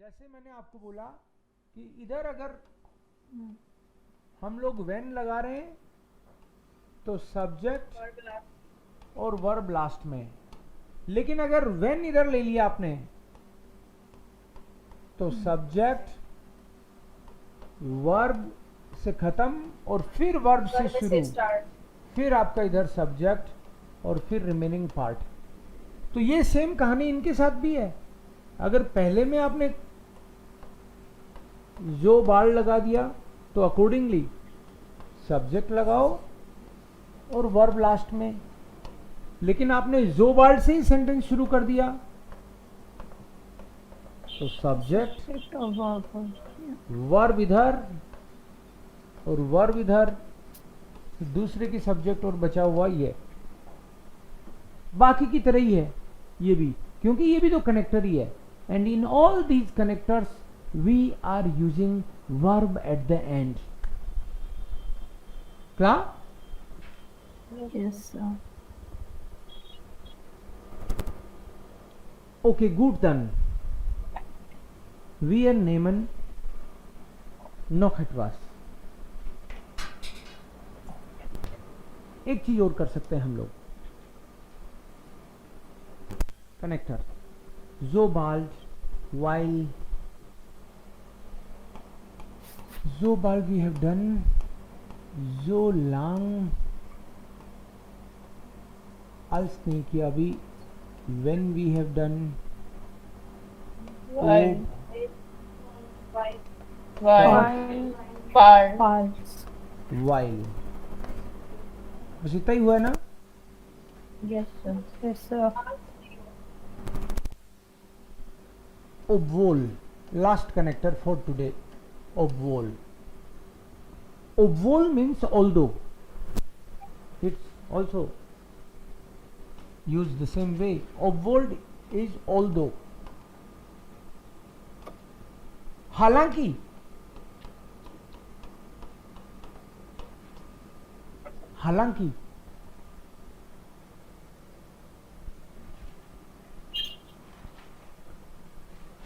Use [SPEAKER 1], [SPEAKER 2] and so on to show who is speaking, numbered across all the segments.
[SPEAKER 1] जैसे मैंने आपको बोला कि इधर अगर हम लोग व्हेन लगा रहे हैं तो सब्जेक्ट और वर्ब लास्ट में, लेकिन अगर व्हेन इधर ले लिया आपने तो सब्जेक्ट वर्ब से खत्म और फिर वर्ब से शुरू, फिर आपका इधर सब्जेक्ट और फिर रिमेनिंग पार्ट। तो ये सेम कहानी इनके साथ भी है। अगर पहले में आपने जो बाल लगा दिया तो अकॉर्डिंगली सब्जेक्ट लगाओ और वर्ब लास्ट में, लेकिन आपने जो बाल से ही सेंटेंस शुरू कर दिया तो सब्जेक्ट वर्ब इधर और वर्ब इधर, दूसरे की सब्जेक्ट और बचा हुआ ये बाकी की तरह ही है ये भी, क्योंकि ये भी तो कनेक्टर ही है। And in all these connectors we are using verb at the end. Clear?
[SPEAKER 2] Yes, sir.
[SPEAKER 1] Okay, gut dann. Wir nehmen noch etwas. एक चीज और कर सकते हैं हम लोग, connector sobald, while, sobald we have done, so lang, als नहीं किया अभी, when we have done,
[SPEAKER 2] While.
[SPEAKER 1] while, बस इतना ही हुआ है ना?
[SPEAKER 2] Yes, sir. Yes, sir.
[SPEAKER 1] Obwohl, last connector for today. Obwohl. Obwohl means although. It's also used the same way. Obwohl is although. हालांकि, हालांकि,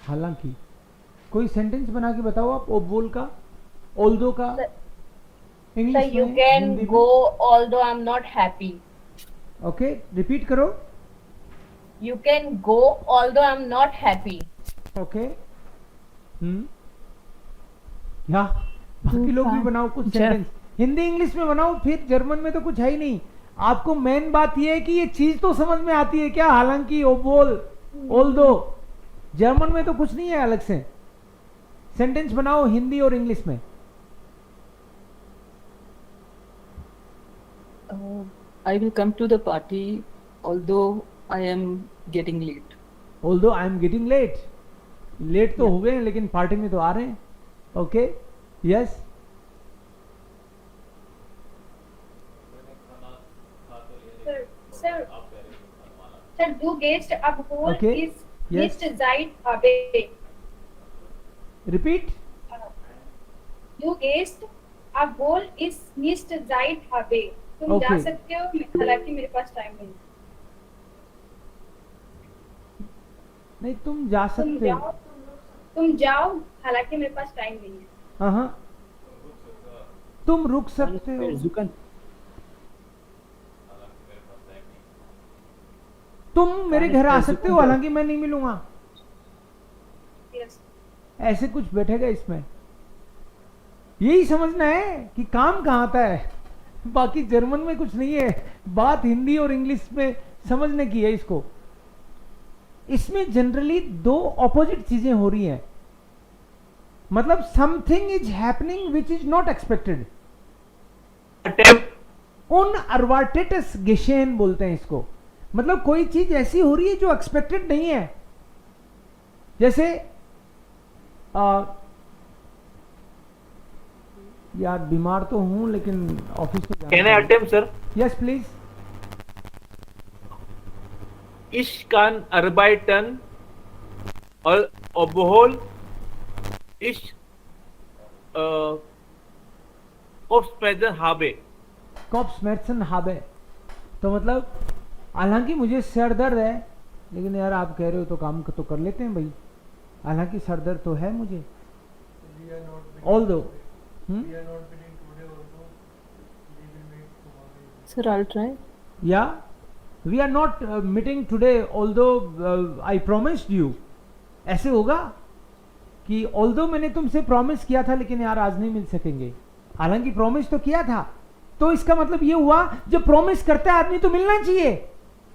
[SPEAKER 1] हालांकि कोई सेंटेंस बना के बताओ आप obwohl का, although का इंग्लिश
[SPEAKER 3] So you
[SPEAKER 1] में,
[SPEAKER 3] can
[SPEAKER 1] Hindi
[SPEAKER 3] go although I'm not happy.
[SPEAKER 1] में। ओके, रिपीट करो।
[SPEAKER 3] You can go although I'm not happy.
[SPEAKER 1] Okay, या बाकी लोग भी बनाओ कुछ सेंटेंस, हिंदी इंग्लिश में बनाओ, फिर जर्मन में तो कुछ है ही नहीं। आपको मेन बात यह है कि ये चीज तो समझ में आती है क्या, हालांकि, obwohl, although, जर्मन में तो कुछ नहीं है अलग से। सेंटेंस बनाओ हिंदी और इंग्लिश में।
[SPEAKER 4] I will come to the party although I am getting late.
[SPEAKER 1] Although I am getting late, late तो हो गए हैं लेकिन पार्टी में तो आ रहे हैं। Okay, yes,
[SPEAKER 5] Sir, du gehst obwohl
[SPEAKER 1] Okay.
[SPEAKER 5] ist
[SPEAKER 1] Yes.
[SPEAKER 5] nicht seit habe.
[SPEAKER 1] Repeat.
[SPEAKER 5] Du gehst obwohl ist nicht seit habe. तुम जा
[SPEAKER 1] Okay.
[SPEAKER 5] सकते हो, हालांकि मेरे पास टाइम नहीं।
[SPEAKER 1] नहीं, तुम जा सकते हो।
[SPEAKER 5] तुम जाओ, हालांकि मेरे पास टाइम नहीं है।
[SPEAKER 1] हाँ, तुम रुक सकते हो, तुम मेरे घर आ सकते हो, हालांकि मैं नहीं मिलूंगा।
[SPEAKER 5] Yes.
[SPEAKER 1] ऐसे कुछ बैठेगा इसमें। यही समझना है कि काम कहाँ आता है, बाकी जर्मन में कुछ नहीं है। बात हिंदी और इंग्लिश में समझने की है इसको। इसमें जनरली दो ऑपोजिट चीजें हो रही हैं, मतलब something is happening which is not expected. उन अरवाटेटस गेशेन बोलते हैं इसको, मतलब कोई चीज ऐसी हो रही है जो एक्सपेक्टेड नहीं है। जैसे यार बीमार तो हूं लेकिन ऑफिस में
[SPEAKER 6] Can I attempt, sir?
[SPEAKER 1] Yes please.
[SPEAKER 6] Ich kann arbeiten, obwohl ich Kopfschmerzen habe.
[SPEAKER 1] कॉप्समेर्सन हाबे, तो मतलब हालांकि मुझे सर दर्द है, लेकिन यार आप कह रहे हो तो काम तो कर लेते हैं भाई। हालांकि सर दर्द तो है मुझे. Although,
[SPEAKER 4] Sir, I'll try.
[SPEAKER 1] yeah, we are not meeting today. Although I promised you. ऐसे होगा कि although मैंने तुमसे प्रॉमिस किया था लेकिन यार आज नहीं मिल सकेंगे. हालांकि प्रॉमिस तो किया था, तो इसका मतलब ये हुआ जब प्रॉमिस करता है आदमी तो मिलना चाहिए.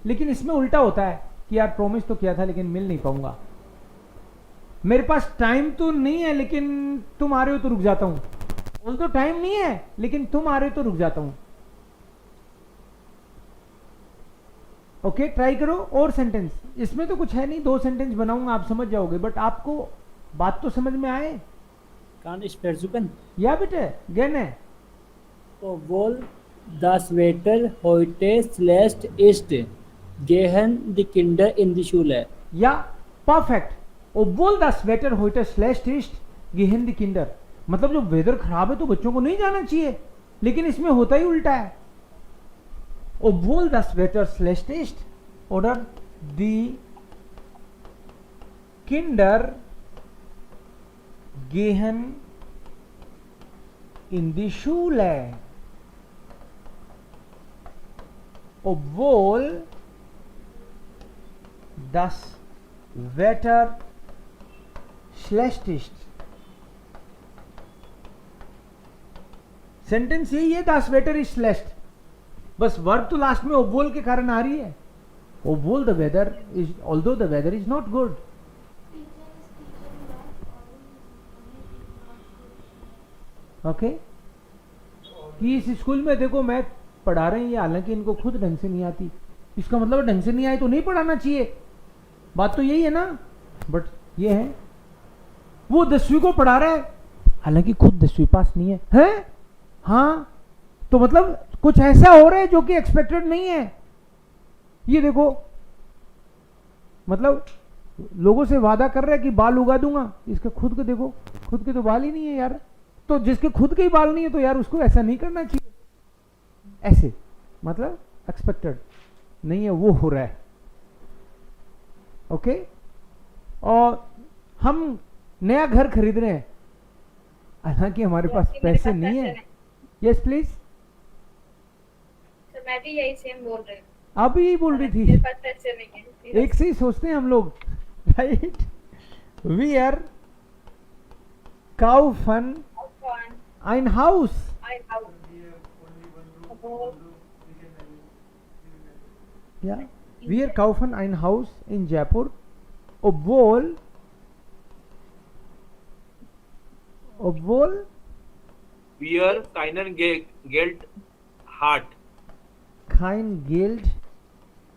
[SPEAKER 1] लेकिन इसमें उल्टा होता है कि यार प्रॉमिस तो किया था लेकिन मिल नहीं पाऊंगा. मेरे पास टाइम तो नहीं है लेकिन तुम आ रहे हो तो रुक जाता हूं. तो टाइम नहीं है लेकिन तुम आ रहे हो तो रुक जाता हूं. ओके, ट्राई करो. और सेंटेंस इसमें तो कुछ है नहीं, 2 सेंटेंस बनाऊंगा, आप समझ जाओगे. बट आपको बात तो समझ में आए.
[SPEAKER 7] Kan ich versuchen?
[SPEAKER 1] या बेटे गहने.
[SPEAKER 7] Obwohl das Wetter heute schlecht ist, gehen die Kinder in die Schule.
[SPEAKER 1] या perfect. obwohl das Wetter heute schlecht ist, gehen die Kinder. मतलब जो वेदर खराब है तो बच्चों को नहीं जाना चाहिए, लेकिन इसमें होता ही उल्टा है. obwohl das Wetter schlecht ist oder die Kinder gehen in die Schule. obwohl das Wetter schlecht ist. Sentence यही है, das Wetter is schlecht. बस वर्ब तो लास्ट में obwohl के कारण आ रही है. obwohl the weather is, although the weather is not good. Okay कि इस स्कूल में देखो मैथ पढ़ा रहे हैं ये, हालांकि इनको खुद ढंग से नहीं आती. इसका मतलब ढंग से नहीं आए तो नहीं पढ़ाना चाहिए. बात तो यही है ना. बट ये है वो 10वीं को पढ़ा रहा है हालांकि खुद 10वीं पास नहीं है. हाँ, तो मतलब कुछ ऐसा हो रहा है जो कि एक्सपेक्टेड नहीं है. ये देखो, मतलब लोगों से वादा कर रहा है कि बाल उगा दूंगा, इसके खुद के देखो, खुद के तो बाल ही नहीं है यार. तो जिसके खुद के ही बाल नहीं है तो यार उसको ऐसा नहीं करना चाहिए. ऐसे मतलब एक्सपेक्टेड नहीं है, वो हो रहा है. ओके, और हम नया घर खरीद रहे हैं हालांकि हमारे पास पैसे नहीं है. Yes please.
[SPEAKER 5] तो मैं भी यही सेम बोल रही हूँ.
[SPEAKER 1] अभी यही बोल रही
[SPEAKER 5] मेरे
[SPEAKER 1] थी.
[SPEAKER 5] पास पैसे नहीं है.
[SPEAKER 1] एक से ही सोचते हैं हम लोग, right. We are kaufen ein Haus. Ja, wir kaufen ein Haus in Jaipur, obwohl
[SPEAKER 6] wir keinen Geld hat.
[SPEAKER 1] kein Geld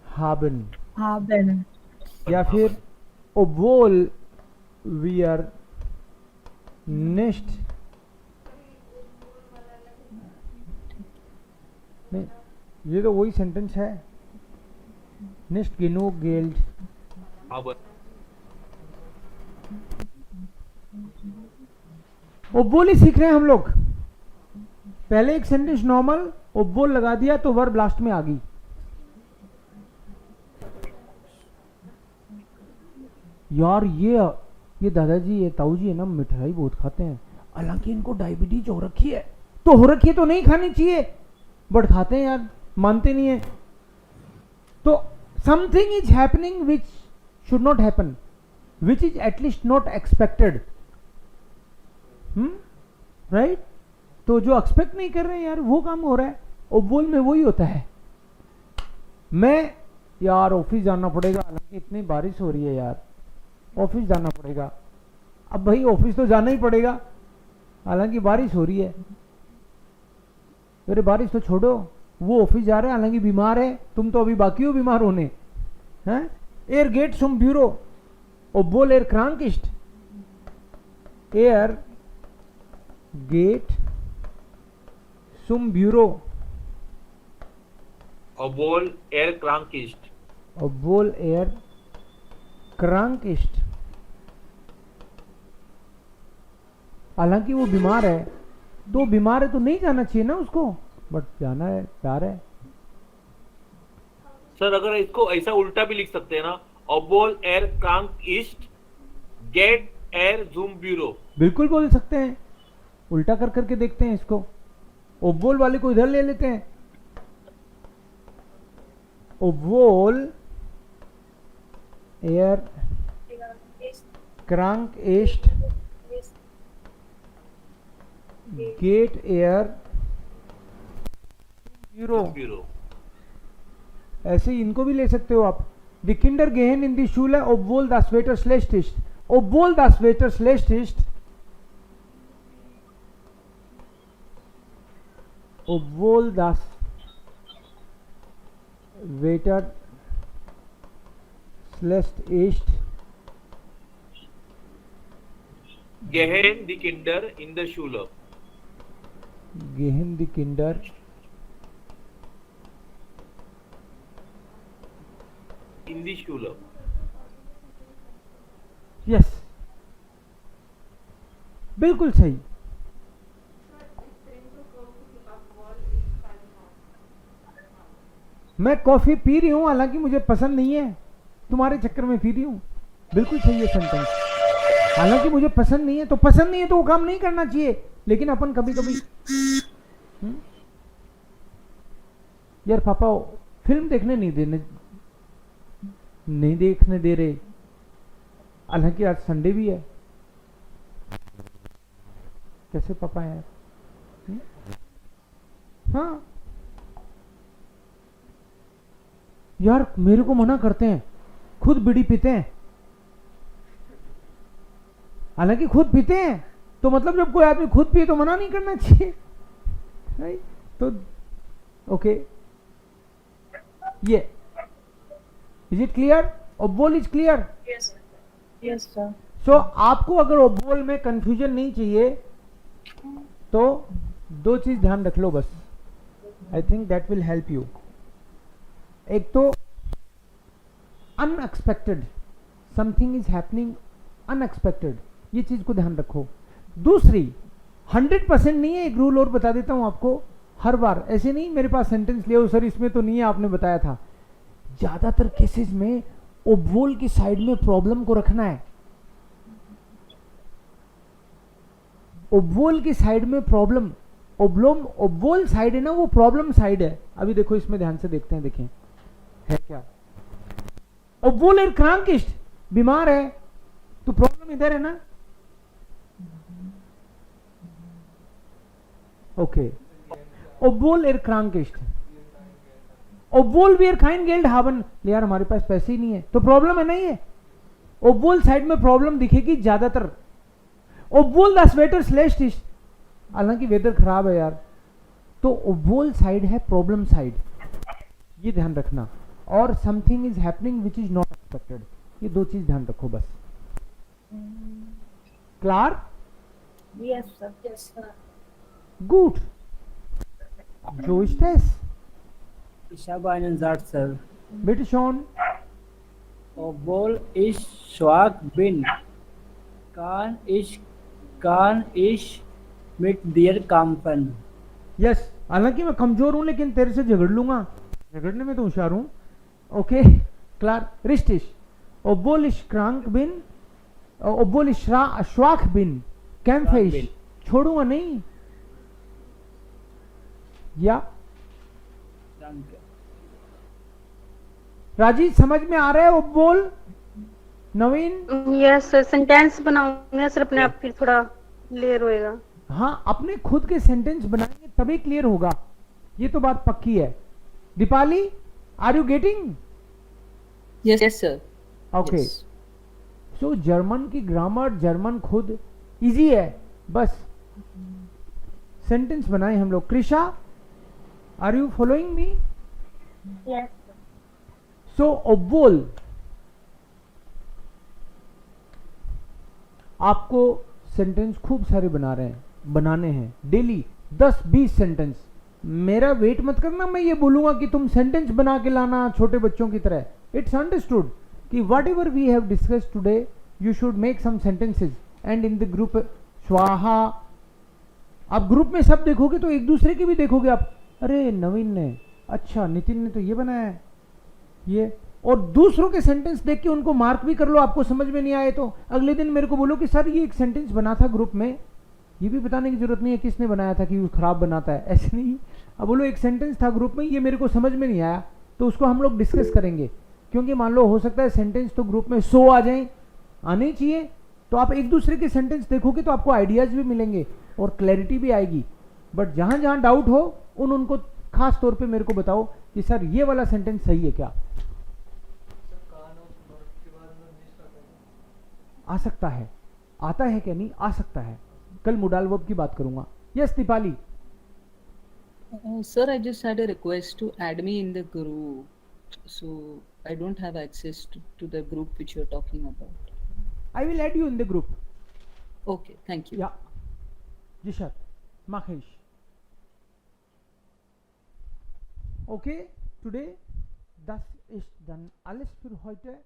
[SPEAKER 1] haben.
[SPEAKER 2] Haben.
[SPEAKER 1] या फिर obwohl wir nicht, नहीं, ये तो वही सेंटेंस है. nicht genug Geld.
[SPEAKER 6] Aber
[SPEAKER 1] obwohl ही सीख रहे हैं हम लोग. पहले एक सेंटेंस नॉर्मल, obwohl लगा दिया तो वर्ब लास्ट में आ गई. यार ये दादाजी, ये ताऊ जी है ना, मिठाई बहुत खाते हैं, हालांकि इनको डायबिटीज हो रखी है. तो हो रखी है तो नहीं खानी चाहिए, बट खाते हैं यार, मानते नहीं है. तो something is happening which should not happen, which is at least not expected. Right. तो जो एक्सपेक्ट नहीं कर रहे हैं यार वो काम हो रहा है. obwohl में वही होता है. मैं यार ऑफिस जाना पड़ेगा, हालांकि इतनी बारिश हो रही है यार, ऑफिस जाना पड़ेगा. अब भाई ऑफिस तो जाना ही पड़ेगा हालांकि बारिश हो रही है. अरे बारिश तो छोड़ो, वो ऑफिस जा रहा है हालांकि बीमार है, तुम तो अभी बाकी हो बीमार होने. हैं एर गेट सुम ब्यूरो, obwohl एर krank ist. एर गेट सुम bureau,
[SPEAKER 6] obwohl krank ist.
[SPEAKER 1] obwohl krank ist. हालांकि वो बीमार है, तो बीमार है तो नहीं जाना चाहिए ना उसको, बट जाना है, प्यार है.
[SPEAKER 6] सर अगर इसको ऐसा उल्टा भी लिख सकते हैं ना, obwohl krank ist, गेट एयर जूम ब्यूरो।
[SPEAKER 1] बिल्कुल बोल सकते हैं, उल्टा कर करके देखते हैं इसको। ओबोल वाले को इधर ले लेते हैं। ओबोल एयर क्रैंक ईस्ट गेट एयर ब्यूरो।
[SPEAKER 6] ब्यूरो।
[SPEAKER 1] ऐसे ही इनको भी ले सकते हो आप। द किंडर गेहन इन दी शूल ओबोल द स्वेटर स्लेस्ट इस्ट। ओबोल द स्वेटर स्लेस्ट इस्ट। ओबोल द वेटर स्लेस्ट ईस्ट
[SPEAKER 6] गेहन द किंडर इन द शूलर।
[SPEAKER 1] गेहन द किंडर
[SPEAKER 6] इन द शूलर।
[SPEAKER 1] यस, बिल्कुल सही। मैं कॉफी पी रही हूं, हालांकि मुझे पसंद नहीं है, तुम्हारे चक्कर में पी रही हूं। बिल्कुल सही है सेंटेंस। हालांकि मुझे पसंद नहीं है, तो पसंद नहीं है तो वो काम नहीं करना चाहिए। लेकिन अपन कभी कभी यार पापा फिल्म देखने नहीं देखने दे रहे, हालांकि आज संडे भी है। कैसे पापा यार? हाँ यार, मेरे को मना करते हैं, खुद बीड़ी पीते हैं। हालांकि खुद पीते हैं, तो मतलब जब कोई आदमी खुद पिए तो मना नहीं करना चाहिए, right? तो ओके, ये इज इट क्लियर? ओबोल इज क्लियर?
[SPEAKER 2] Yes, sir.
[SPEAKER 1] सो आपको अगर ओबोल में कंफ्यूजन नहीं चाहिए तो दो चीज ध्यान रख लो बस। I think that will help you. एक तो unexpected, something is happening unexpected, ये चीज को ध्यान रखो। दूसरी 100% नहीं है, एक रूल और बता देता हूं आपको। हर बार ऐसे नहीं मेरे पास सेंटेंस ले आओ सर इसमें तो नहीं है, आपने बताया था। ज्यादातर केसेस में ओबोल की साइड में प्रॉब्लम को रखना है। ओबोल की साइड में प्रॉब्लम, ओबोल साइड है ना, वो प्रॉब्लम साइड है। अभी देखो इसमें ध्यान से देखते हैं, देखें है क्या। ओबोल और क्रैंकिस्ट बीमार है तो प्रॉब्लम इधर है ना। ओके, ओबोल और क्रैंकिस्ट, ओबोल वी आर काइन गेल्ड हावन। यार हमारे पास पैसे ही नहीं है, तो प्रॉब्लम है नहीं है। ओबोल साइड में प्रॉब्लम दिखेगी ज्यादातर। ओबोल द स्वेटर स्लेस्ट इज, हालांकि वेदर खराब है यार, तो ओबोल साइड है प्रॉब्लम साइड, ये ध्यान रखना। और something is happening which is not expected, ये दो चीज ध्यान रखो बस। Clear?
[SPEAKER 2] Yes, sir.
[SPEAKER 5] Yes, sir.
[SPEAKER 1] Good. जो ist es?
[SPEAKER 7] Ich habe einen Satz, Sir.
[SPEAKER 1] Bitte schon.
[SPEAKER 7] Obwohl ich schwach bin, kann ich mit dir kämpfen.
[SPEAKER 1] Yes, हालांकि मैं कमजोर हूं लेकिन तेरे से झगड़ लूंगा, झगड़ने में तो होशियार हूं। Okay clear? रिस्टिश ओबोल इश क्रांक बिन, ओबोल इश श्वाख बिन कैम्फेश, छोड़ूंगा नहीं। या
[SPEAKER 7] Danke.
[SPEAKER 1] राजीव समझ में आ रहा है ओबोल? नवीन?
[SPEAKER 8] यस सर, सेंटेंस बनाऊंगा सर अपने आप, फिर थोड़ा क्लियर होएगा।
[SPEAKER 1] हाँ, अपने खुद के सेंटेंस बनाएंगे तभी क्लियर होगा, ये तो बात पक्की है। Deepali, are you getting?
[SPEAKER 4] Yes, sir.
[SPEAKER 1] Okay,
[SPEAKER 4] Yes.
[SPEAKER 1] So German की ग्रामर, जर्मन खुद इजी है, बस सेंटेंस बनाए हम लोग। Krisha, are you following me?
[SPEAKER 2] Yes.
[SPEAKER 1] So ओबोल आपको सेंटेंस खूब सारे बनाने हैं डेली, 10-20 सेंटेंस। मेरा वेट मत करना, मैं ये बोलूंगा कि तुम सेंटेंस बना के लाना छोटे बच्चों की तरह। इट्स अंडरस्टूड कि whatever we have discussed today you should make some sentences and in the group स्वाहा। आप ग्रुप में सब देखोगे तो एक दूसरे की भी देखोगे आप, अरे नवीन ने, अच्छा नितिन ने तो ये बनाया है, ये और दूसरों के सेंटेंस देख के उनको मार्क भी कर लो, आपको समझ में नहीं आए तो अगले दिन मेरे को बोलो कि सर ये एक सेंटेंस बना था ग्रुप में, ये भी बताने की जरूरत नहीं है किसने बनाया था कि वो खराब बनाता है, ऐसे नहीं। अब बोलो एक सेंटेंस था ग्रुप में, ये मेरे को समझ में नहीं आया, तो उसको हम लोग डिस्कस करेंगे, क्योंकि मान लो हो सकता है सेंटेंस तो ग्रुप में 100 आ जाए, आने चाहिए, तो आप एक दूसरे के सेंटेंस देखोगे तो आपको आइडियाज भी मिलेंगे और क्लैरिटी भी आएगी। बट जहां जहां डाउट हो उनको खास तौर पे मेरे को बताओ कि सर ये वाला सेंटेंस सही है क्या। आ सकता है, आता है क्या नहीं, आ सकता है। कल मोडाल वर्ब की बात करूंगा। Yes Deepali.
[SPEAKER 4] Sir, I just had a request to add me in the group. So I don't have access to the group which you're talking about.
[SPEAKER 1] I will add you in the group.
[SPEAKER 4] Okay, thank you.
[SPEAKER 1] Ja. Jishat, mach ich. Okay, today, das ist dann alles für heute.